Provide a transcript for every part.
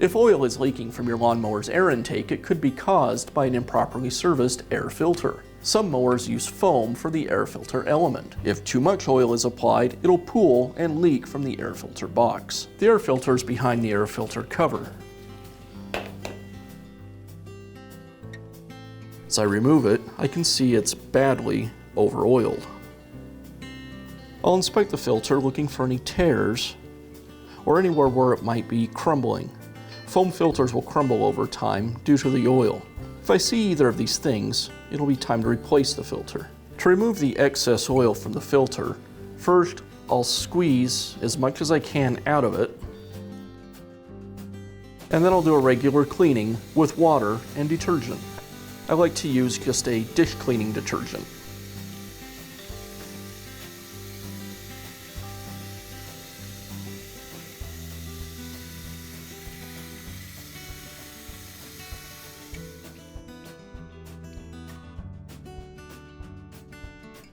If oil is leaking from your lawnmower's air intake, it could be caused by an improperly serviced air filter. Some mowers use foam for the air filter element. If too much oil is applied, it'll pool and leak from the air filter box. The air filter is behind the air filter cover. As I remove it, I can see it's badly over-oiled. I'll inspect the filter looking for any tears or anywhere where it might be crumbling. Foam filters will crumble over time due to the oil. If I see either of these things, it'll be time to replace the filter. To remove the excess oil from the filter, first I'll squeeze as much as I can out of it, and then I'll do a regular cleaning with water and detergent. I like to use just a dish cleaning detergent.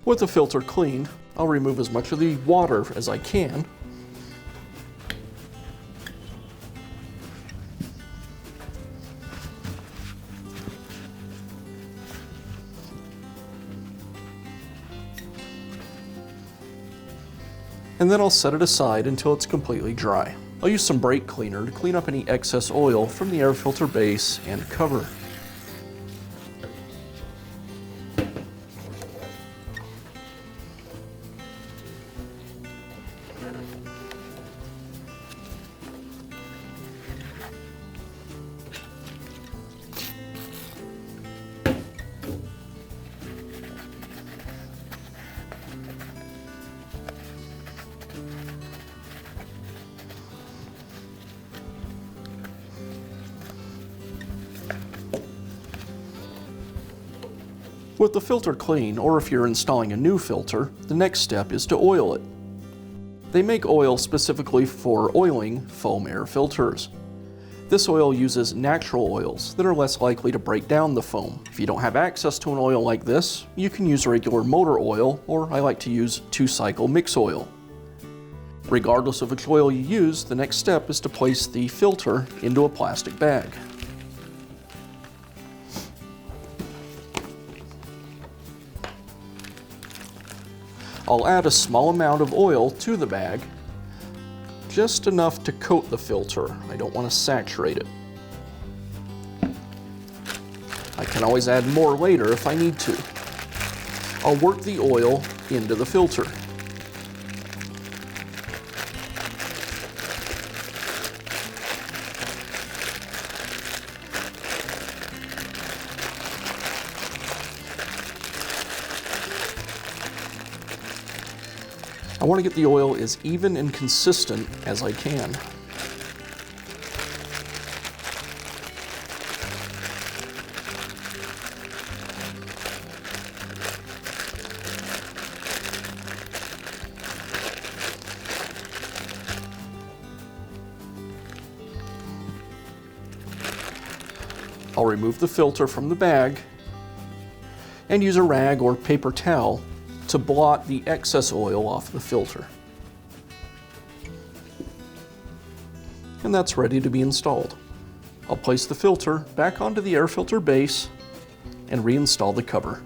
With the filter cleaned, I'll remove as much of the water as I can. And then I'll set it aside until it's completely dry. I'll use some brake cleaner to clean up any excess oil from the air filter base and cover. With the filter clean, or if you're installing a new filter, the next step is to oil it. They make oil specifically for oiling foam air filters. This oil uses natural oils that are less likely to break down the foam. If you don't have access to an oil like this, you can use regular motor oil, or I like to use 2-cycle mix oil. Regardless of which oil you use, the next step is to place the filter into a plastic bag. I'll add a small amount of oil to the bag, just enough to coat the filter. I don't want to saturate it. I can always add more later if I need to. I'll work the oil into the filter. I want to get the oil as even and consistent as I can. I'll remove the filter from the bag and use a rag or paper towel to blot the excess oil off the filter. And that's ready to be installed. I'll place the filter back onto the air filter base and reinstall the cover.